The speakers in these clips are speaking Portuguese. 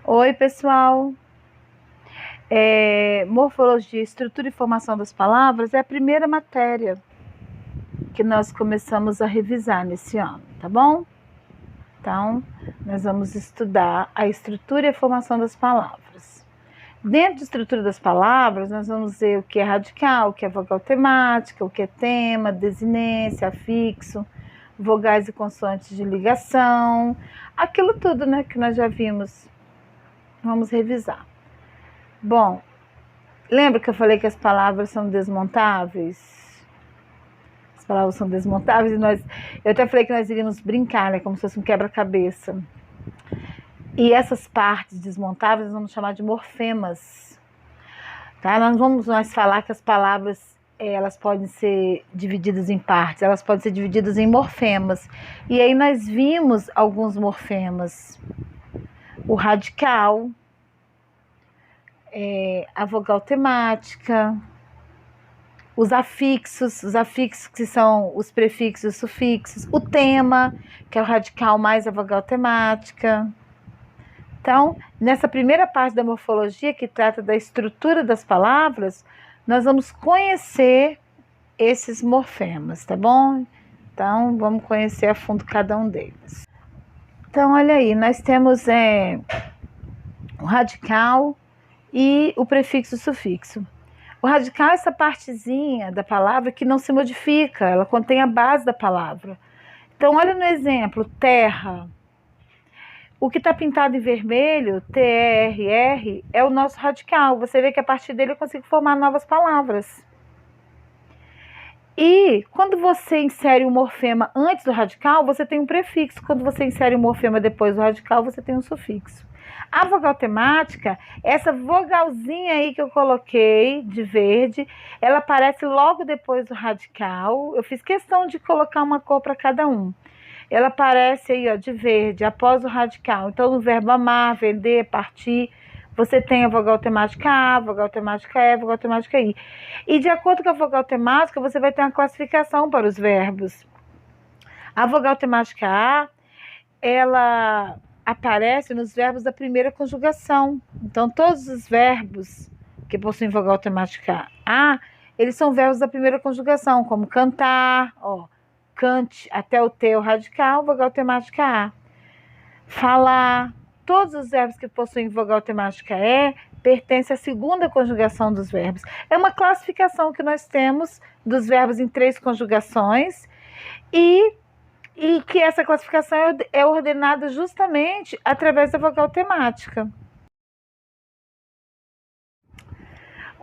Oi, pessoal. Morfologia, estrutura e formação das palavras é a primeira matéria que nós começamos a revisar nesse ano, tá bom? Então, nós vamos estudar a estrutura e a formação das palavras. Dentro da estrutura das palavras, nós vamos ver o que é radical, o que é vogal temática, o que é tema, desinência, afixo, vogais e consoantes de ligação, aquilo tudo, né, que nós já vimos. Vamos revisar. Bom, lembra que eu falei que as palavras são desmontáveis? As palavras são desmontáveis e eu até falei que nós iríamos brincar, né, como se fosse um quebra-cabeça. E essas partes desmontáveis nós vamos chamar de morfemas. Tá? Nós vamos falar que as palavras elas podem ser divididas em partes, elas podem ser divididas em morfemas. E aí nós vimos alguns morfemas. O radical, a vogal temática, os afixos que são os prefixos e os sufixos, o tema, que é o radical mais a vogal temática. Então, nessa primeira parte da morfologia, que trata da estrutura das palavras, nós vamos conhecer esses morfemas, tá bom? Então, vamos conhecer a fundo cada um deles. Então, olha aí, nós temos o radical e o prefixo e o sufixo. O radical é essa partezinha da palavra que não se modifica, ela contém a base da palavra. Então, olha no exemplo, terra. O que está pintado em vermelho, T-E-R-R, é o nosso radical. Você vê que a partir dele eu consigo formar novas palavras. E quando você insere um morfema antes do radical, você tem um prefixo. Quando você insere um morfema depois do radical, você tem um sufixo. A vogal temática, essa vogalzinha aí que eu coloquei de verde, ela aparece logo depois do radical. Eu fiz questão de colocar uma cor para cada um. Ela aparece aí, ó, de verde, após o radical. Então, no verbo amar, vender, partir, você tem a vogal temática A, vogal temática E, vogal temática I. E de acordo com a vogal temática, você vai ter uma classificação para os verbos. A vogal temática A, ela aparece nos verbos da primeira conjugação. Então, todos os verbos que possuem vogal temática A, eles são verbos da primeira conjugação, como cantar, ó, cante, até o T, o radical, vogal temática A. Falar, todos os verbos que possuem vogal temática E pertencem à segunda conjugação dos verbos. É uma classificação que nós temos dos verbos em 3 conjugações e que essa classificação é ordenada justamente através da vogal temática.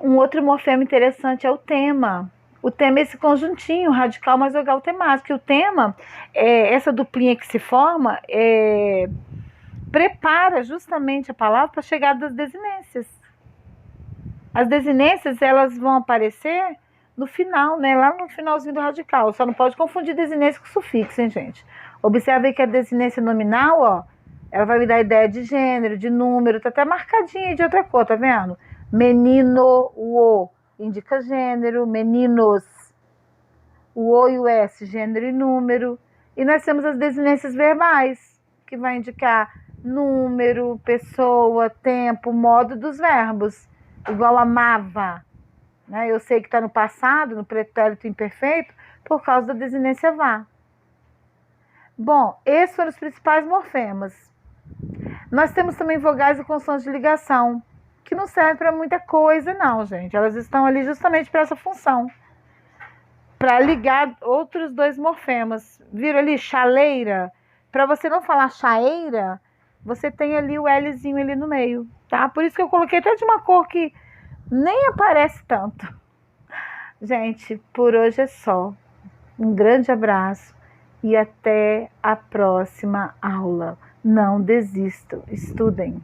Um outro morfema interessante é o tema. O tema é esse conjuntinho, radical mais vogal temática. E o tema, essa duplinha que se forma, prepara justamente a palavra para a chegada das desinências. As desinências, elas vão aparecer no final, né? Lá no finalzinho do radical. Só não pode confundir desinência com sufixo, hein, gente? Observe que a desinência nominal, ó, ela vai me dar ideia de gênero, de número, tá até marcadinha de outra cor, tá vendo? Menino, o O indica gênero, meninos, o O e o S, gênero e número. E nós temos as desinências verbais, que vai indicar número, pessoa, tempo, modo dos verbos. Igual amava, né? Eu sei que está no passado, no pretérito imperfeito, por causa da desinência vá. Bom, esses foram os principais morfemas. Nós temos também vogais e consoantes de ligação, que não servem para muita coisa, não, gente. Elas estão ali justamente para essa função, para ligar outros 2 morfemas. Viram ali, chaleira? Para você não falar chaeira, você tem ali o Lzinho ali no meio, tá? Por isso que eu coloquei até de uma cor que nem aparece tanto. Gente, por hoje é só. Um grande abraço e até a próxima aula. Não desistam, estudem.